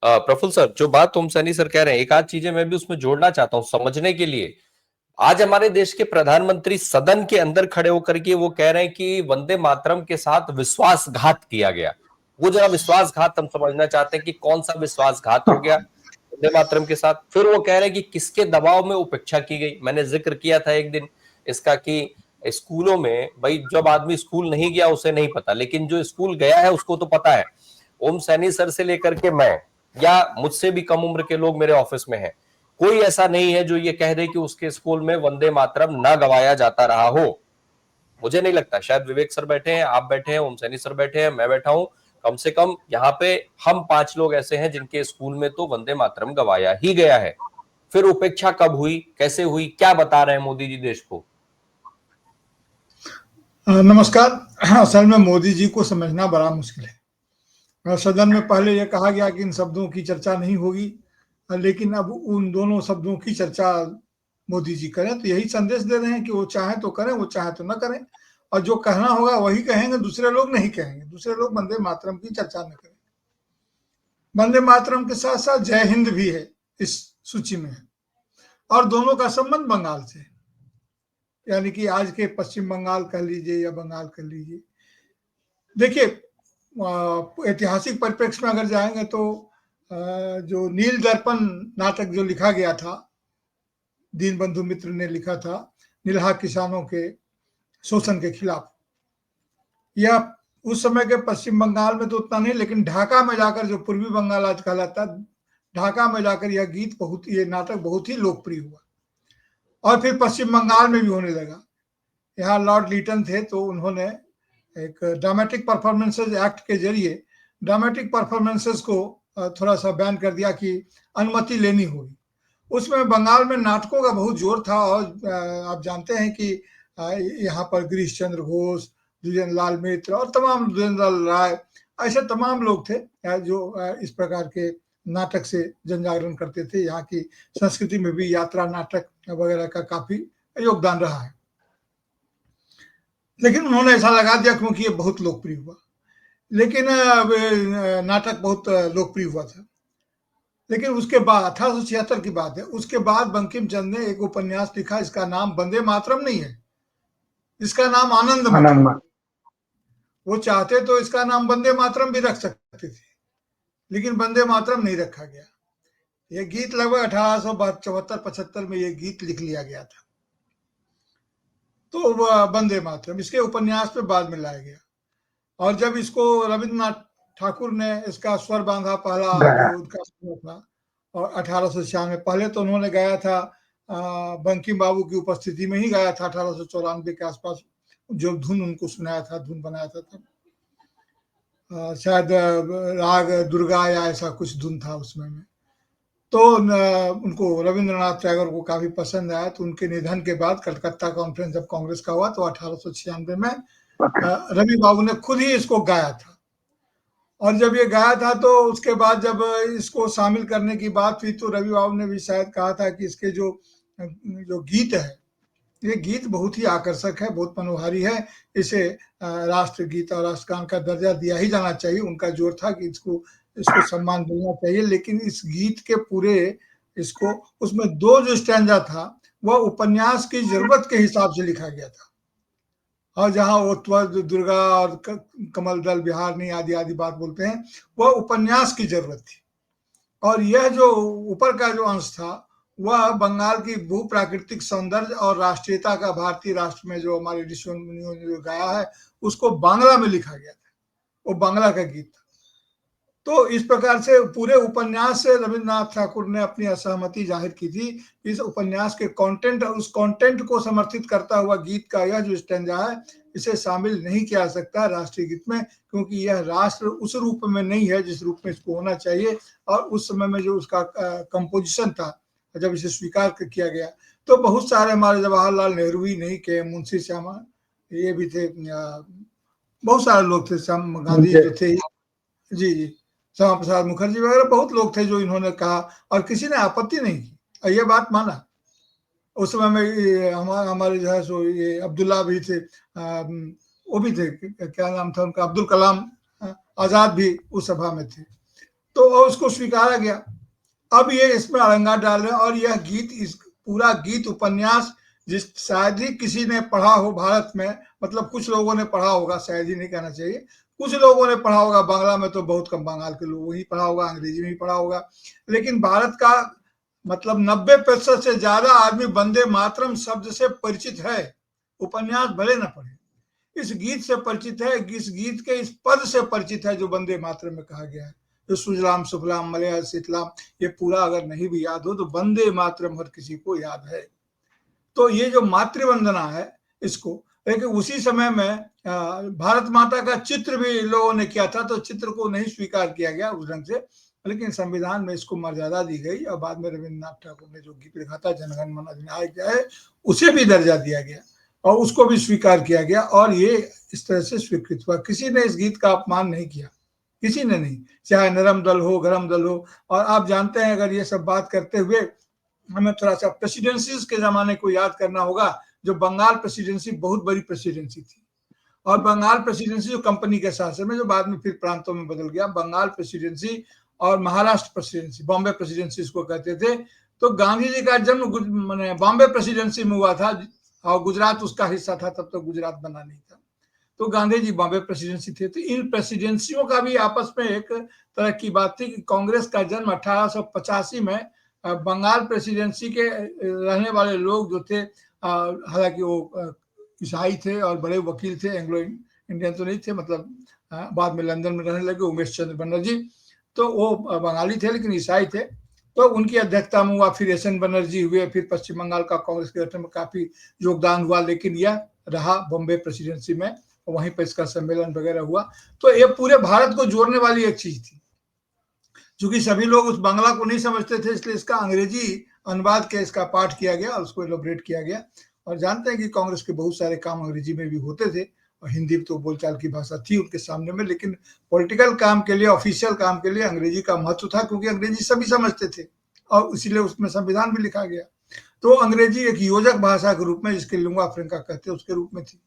Praful sir, जो बात ओम Saini sir कह रहे हैं, एक आध चीजें मैं भी उसमें जोड़ना चाहता हूं समझने के लिए। आज हमारे देश के प्रधानमंत्री सदन के अंदर खड़े होकर के वो कह रहे हैं कि वंदे मातरम के साथ विश्वासघात किया गया। वो जरा विश्वासघात हम समझना चाहते हैं कि कौन सा विश्वासघात हो गया वंदे मातरम के साथ। फिर वो कह रहे हैं कि किसके दबाव में उपेक्षा की गई। मैंने जिक्र किया था एक दिन इसका कि स्कूलों में, भाई जब आदमी स्कूल नहीं गया उसे नहीं पता, लेकिन जो स्कूल गया है उसको तो पता है। ओम सैनी सर से लेकर के मैं, या मुझसे भी कम उम्र के लोग मेरे ऑफिस में हैं, कोई ऐसा नहीं है जो ये कह दे कि उसके स्कूल में वंदे मातरम ना गवाया जाता रहा हो। मुझे नहीं लगता। शायद विवेक सर बैठे हैं, आप बैठे हैं, ओम सैनी सर बैठे हैं, मैं बैठा हूं, कम से कम यहाँ पे हम 5 लोग ऐसे हैं जिनके स्कूल में तो वंदे मातरम गवाया ही गया है। फिर उपेक्षा कब हुई, कैसे हुई, क्या बता रहे हैं मोदी जी देश को? नमस्कार। असल में मोदी जी को समझना बड़ा मुश्किल है। सदन में पहले यह कहा गया कि इन शब्दों की चर्चा नहीं होगी, लेकिन अब उन दोनों शब्दों की चर्चा मोदी जी करें, तो यही संदेश दे रहे हैं कि वो चाहे तो करें, वो चाहे तो न करें, और जो कहना होगा वही कहेंगे, दूसरे लोग नहीं कहेंगे। दूसरे लोग वंदे मातरम की चर्चा न करें। वंदे मातरम के साथ साथ जय हिंद भी है, इस सूची में है, और दोनों का संबंध बंगाल से, यानी कि आज के पश्चिम बंगाल कह लीजिए या बंगाल कह लीजिए। देखिए, ऐतिहासिक परिप्रेक्ष्य में अगर जाएंगे तो जो नील दर्पण नाटक जो लिखा गया था, दीनबंधु मित्र ने लिखा था, निरहा किसानों के शोषण के खिलाफ, यह उस समय के पश्चिम बंगाल में तो उतना नहीं, लेकिन ढाका में जाकर, जो पूर्वी बंगाल आज कहलाता, ढाका में जाकर यह गीत ये नाटक बहुत ही लोकप्रिय हुआ, और फिर पश्चिम बंगाल में भी होने लगा। यहाँ लॉर्ड लीटन थे, तो उन्होंने एक ड्रामेटिक परफॉर्मेंसेज एक्ट के जरिए ड्रामेटिक परफॉर्मेंसेज को थोड़ा सा बैन कर दिया कि अनुमति लेनी होगी। उसमें बंगाल में नाटकों का बहुत जोर था, और आप जानते हैं कि यहाँ पर गिरीश चंद्र घोष, द्विजेंद्र लाल मित्र और तमाम, द्विजेंद्र लाल राय, ऐसे तमाम लोग थे जो इस प्रकार के नाटक से जन जागरण करते थे। यहाँ की संस्कृति में भी यात्रा नाटक वगैरह का काफी योगदान रहा है, लेकिन उन्होंने ऐसा लगा दिया क्योंकि ये बहुत लोकप्रिय हुआ। लेकिन नाटक बहुत लोकप्रिय हुआ था। लेकिन उसके बाद 1876 की बात है, उसके बाद बंकिम चंद्र ने एक उपन्यास लिखा, इसका नाम वंदे मातरम नहीं है, इसका नाम आनंद मातरम। वो चाहते तो इसका नाम वंदे मातरम भी रख सकते थे, लेकिन वंदे मातरम नहीं रखा गया। यह गीत लगभग 1874-75 में यह गीत लिख लिया गया था, तो वंदे मातरम इसके उपन्यास पे बाद में लाया गया। और जब इसको रविन्द्रनाथ ठाकुर ने इसका स्वर बांधा, पहला जो उनका था, और 1896 पहले तो उन्होंने गाया था, बंकिम बाबू की उपस्थिति में ही गाया था 1894 के आसपास, जो धुन उनको सुनाया था, धुन बनाया था तब, शायद राग दुर्गा या ऐसा कुछ धुन था उसमें में। तो उनको रविंद्रनाथ टैगोर को काफी पसंद आया, तो उनके निधन के बाद कलकत्ता कॉन्फ्रेंस जब कांग्रेस का हुआ, तो 1896 में रवि बाबू ने खुद ही इसको गाया था। और जब ये गाया था, तो उसके बाद जब इसको शामिल करने की बात हुई, तो रवि बाबू ने भी शायद कहा था कि इसके जो गीत है, ये गीत बहुत ही आकर्षक है, बहुत मनोहारी है, इसे राष्ट्रगीत और राष्ट्रगान का दर्जा दिया ही जाना चाहिए। उनका जोर था कि इसको सम्मान देना चाहिए। लेकिन इस गीत के पूरे इसको, उसमें 2 जो स्टैंजा था, वह उपन्यास की जरूरत के हिसाब से लिखा गया था, और जहाँ वो दुर्गा और कमल दल बिहारनी आदि आदि बात बोलते हैं, वह उपन्यास की जरूरत थी। और यह जो ऊपर का जो अंश था, वह बंगाल की भू प्राकृतिक सौंदर्य और राष्ट्रीयता का, भारतीय राष्ट्र में जो हमारे ऋषि मुनियों ने जो गाया है, उसको बांग्ला में लिखा गया था, वो बांग्ला का गीत था। तो इस प्रकार से पूरे उपन्यास से रविन्द्रनाथ ठाकुर ने अपनी असहमति जाहिर की थी। इस उपन्यास के कंटेंट और उस कंटेंट को समर्थित करता हुआ गीत का यह जो स्टैंजा है, इसे शामिल नहीं किया जा सकता राष्ट्रीय गीत में, क्योंकि यह राष्ट्र उस रूप में नहीं है जिस रूप में इसको होना चाहिए। और उस समय में जो उसका कंपोजिशन था, जब इसे स्वीकार किया गया, तो बहुत सारे हमारे जवाहरलाल नेहरू ही नहीं के, मुंशी श्यामा ये भी थे, बहुत सारे लोग थे, श्याम गांधी जो थे, जी जी, श्यामा प्रसाद मुखर्जी वगैरह बहुत लोग थे जो इन्होंने कहा, और किसी ने आपत्ति नहीं की, और ये बात माना। उस समय में हमारे जो है सो ये अब्दुल्ला भी थे, वो भी थे, क्या नाम था उनका, अब्दुल कलाम आजाद भी उस सभा में थे। तो उसको स्वीकारा गया। अब ये इसमें अड़ंगा डाल रहे हैं और यह गीत, इस पूरा गीत उपन्यास जिस शायद ही किसी ने पढ़ा हो भारत में, मतलब कुछ लोगों ने पढ़ा होगा, शायद ही नहीं कहना चाहिए, कुछ लोगों ने पढ़ा होगा, बांग्ला में तो बहुत कम, बंगाल के लोगों ही पढ़ा होगा, अंग्रेजी में ही पढ़ा होगा, लेकिन भारत का मतलब 90% से ज्यादा आदमी वंदे मातरम शब्द से परिचित है, उपन्यास भले न पढ़े, इस गीत से परिचित है, इस गीत के इस पद से परिचित है जो वंदे मातरम में कहा गया है, जो सुजलाम सुफलाम मलया शीतलाम, ये पूरा अगर नहीं भी याद हो तो वंदे मातरम हर किसी को याद है। तो ये जो मातृवंदना है इसको, लेकिन उसी समय में भारत माता का चित्र भी लोगों ने किया था, तो चित्र को नहीं स्वीकार किया गया उस ढंग से, लेकिन संविधान में इसको मर्यादा दी गई और बाद में रविन्द्रनाथ ठाकुर ने जो गीत लिखा था जनगण मन अधिनायक जय, उसे भी दर्जा दिया गया और उसको भी स्वीकार किया गया और ये इस तरह से स्वीकृत हुआ। किसी ने इस गीत का अपमान नहीं किया, किसी ने नहीं, चाहे नरम दल हो गरम दल हो। और आप जानते हैं, अगर ये सब बात करते हुए हमें थोड़ा सा प्रेसिडेंसीज के जमाने को याद करना होगा, जो बंगाल प्रेसिडेंसी बहुत बड़ी प्रेसिडेंसी थी, और बंगाल प्रेसिडेंसी जो कंपनी के शासन में, जो बाद में फिर प्रांतों में बदल गया, बंगाल प्रेसिडेंसी और महाराष्ट्र प्रेसिडेंसी, बॉम्बे प्रेसिडेंसी इसको कहते थे। तो गांधी जी का जन्म बॉम्बे प्रेसिडेंसी में हुआ था और गुजरात उसका हिस्सा था, तब तो गुजरात बना नहीं था, तो गांधी जी बॉम्बे प्रेसिडेंसी थे। तो इन प्रेसिडेंसियों का भी आपस में एक तरह की बात थी कि कांग्रेस का जन्म 1885 में बंगाल प्रेसिडेंसी के रहने वाले लोग जो थे, हालांकि वो ईसाई थे और बड़े वकील थे, एंग्लो इंडियन तो नहीं थे, मतलब बाद में लंदन में रहने लगे उमेश चंद्र बनर्जी, तो वो बंगाली थे लेकिन ईसाई थे, तो उनकी अध्यक्षता में हुआ। फिर एस एन बनर्जी हुए, फिर पश्चिम बंगाल का कांग्रेस के गठन में काफी योगदान हुआ, लेकिन यह रहा बॉम्बे प्रेसिडेंसी में, वहीं पर इसका सम्मेलन वगैरह हुआ। तो ये पूरे भारत को जोड़ने वाली एक चीज थी। चूंकि सभी लोग उस बांग्ला को नहीं समझते थे, इसलिए इसका अंग्रेजी अनुवाद के इसका पाठ किया गया और उसको एलोबरेट किया गया। और जानते हैं कि कांग्रेस के बहुत सारे काम अंग्रेजी में भी होते थे और हिंदी तो बोलचाल की भाषा थी उनके सामने में, लेकिन पॉलिटिकल काम के लिए, ऑफिशियल काम के लिए अंग्रेजी का महत्व था, क्योंकि अंग्रेजी सभी समझते थे और इसीलिए उसमें संविधान भी लिखा गया। तो अंग्रेजी एक योजक भाषा के रूप में, जिसके लिंगुआ फ्रैंका कहते हैं, उसके रूप में थी।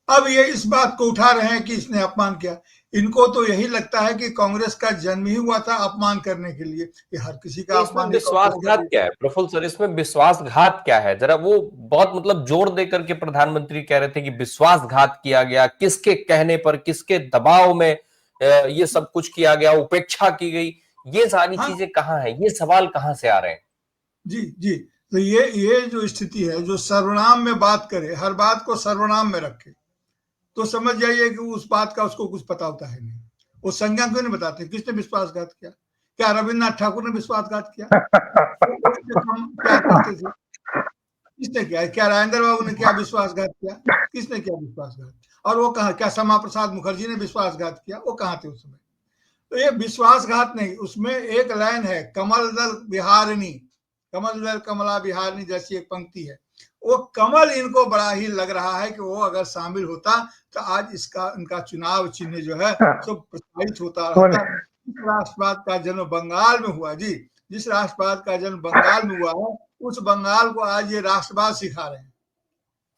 अब ये इस बात को उठा रहे हैं कि इसने अपमान किया। इनको तो यही लगता है कि कांग्रेस का जन्म ही हुआ था अपमान करने के लिए, ये हर किसी का अपमान। विश्वासघात क्या है प्रफुल्ल सर, इसमें विश्वासघात क्या है? जरा वो बहुत मतलब जोर देकर के प्रधानमंत्री कह रहे थे कि विश्वासघात किया गया, किसके कहने पर, किसके दबाव में ये सब कुछ किया गया, उपेक्षा की गई, ये सारी चीजें कहाँ है, ये सवाल कहाँ से आ रहे हैं? जी जी, तो ये जो स्थिति है, जो सर्वनाम में बात करे, हर बात को सर्वनाम में रखे, तो समझ जाइए कि उस बात का उसको कुछ पता होता है नहीं। वो संज्ञा क्यों नहीं बताते, किसने विश्वासघात किया? क्या रविन्द्रनाथ ठाकुर ने विश्वासघात किया? क्या करते थे, किसने किया? क्या राजेंद्र बाबू ने क्या विश्वासघात किया? किसने किया विश्वासघात? और वो कहा, क्या श्यामा प्रसाद मुखर्जी ने विश्वासघात किया? वो कहाँ थे उस समय? तो ये विश्वासघात नहीं, उसमें एक लाइन है, कमल दल बिहारिणी, कमल दल कमला बिहारिणी जैसी एक पंक्ति है। वो कमल इनको बड़ा ही लग रहा है कि वो अगर शामिल होता तो आज इसका इनका चुनाव चिन्ह जो है सब प्रसारित होता रहता। जिस राष्ट्रवाद का जन्म बंगाल में हुआ, जी, जिस राष्ट्रवाद का जन्म बंगाल में हुआ है, उस बंगाल को आज ये राष्ट्रवाद सिखा रहे हैं।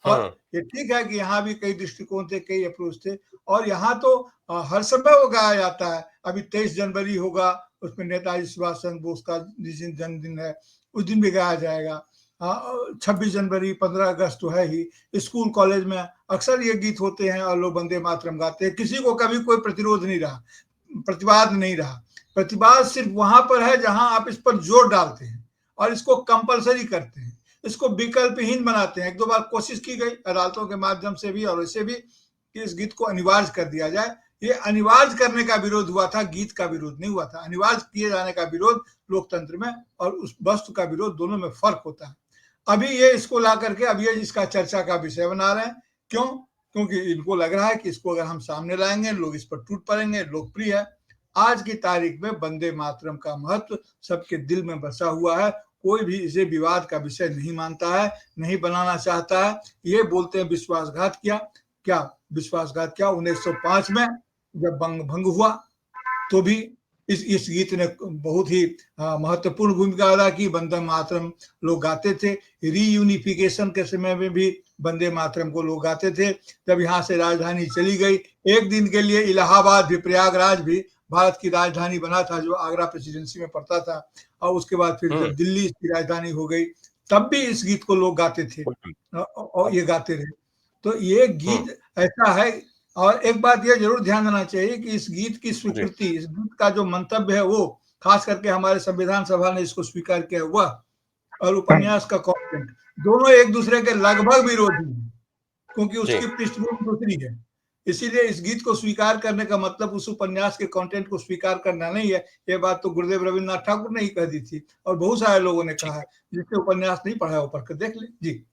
और ये ठीक है कि यहाँ भी कई दृष्टिकोण थे, कई अप्रोच थे, और यहाँ तो हर समय वो गाया जाता है। अभी 23 जनवरी होगा, उसमें नेताजी सुभाष चंद्र बोस का जिस दिन जन्मदिन है उस दिन भी गाया जाएगा। 26 जनवरी, 15 अगस्त तो है ही। स्कूल कॉलेज में अक्सर ये गीत होते हैं और लोग वंदे मातरम गाते हैं। किसी को कभी कोई प्रतिरोध नहीं रहा, प्रतिवाद नहीं रहा। प्रतिवाद सिर्फ वहां पर है जहां आप इस पर जोर डालते हैं और इसको कंपलसरी करते हैं, इसको विकल्पहीन बनाते हैं। एक दो बार कोशिश की गई अदालतों के माध्यम से भी और वैसे भी कि इस गीत को अनिवार्य कर दिया जाए। ये अनिवार्य करने का विरोध हुआ था, गीत का विरोध नहीं हुआ था। अनिवार्य किए जाने का विरोध लोकतंत्र में और उस वस्तु का विरोध, दोनों में फर्क होता है। अभी ये इसको ला करके अब ये इसका चर्चा का विषय बना रहे हैं। क्यों? क्योंकि इनको लग रहा है कि इसको अगर हम सामने लाएंगे लोग इस पर टूट पड़ेंगे, लोकप्रिय है। आज की तारीख में वंदे मातरम का महत्व सबके दिल में बसा हुआ है। कोई भी इसे विवाद का विषय नहीं मानता है, नहीं बनाना चाहता है। ये बोलते हैं विश्वासघात किया। क्या विश्वासघात किया? 1905 में जब भंग हुआ तो भी इस गीत ने बहुत ही महत्वपूर्ण भूमिका अदा की। वंदे मातरम लोग गाते थे। रीयूनिफिकेशन के समय में भी वंदे मातरम को लोग गाते थे। जब यहाँ से राजधानी चली गई, एक दिन के लिए इलाहाबाद भी, प्रयागराज भी भारत की राजधानी बना था, जो आगरा प्रेसिडेंसी में पड़ता था, और उसके बाद फिर जब दिल्ली इसकी राजधानी हो गई, तब भी इस गीत को लोग गाते थे और ये गाते रहे। तो ये गीत ऐसा है। और एक बात ये जरूर ध्यान देना चाहिए कि इस गीत की स्वीकृति, इस गीत का जो मंतव्य है, वो खास करके हमारे संविधान सभा ने इसको स्वीकार किया हुआ, और उपन्यास का कंटेंट दोनों एक दूसरे के लगभग विरोधी हैं, क्योंकि उसकी पृष्ठभूमि दूसरी है। इसीलिए इस गीत को स्वीकार करने का मतलब उस उपन्यास के कंटेंट को स्वीकार करना नहीं है। ये बात तो गुरुदेव रविन्द्रनाथ ठाकुर ने ही कह दी थी, और बहुत सारे लोगों ने कहा है। जिसने उपन्यास नहीं पढ़ा है वो पढ़कर देख ले। जी।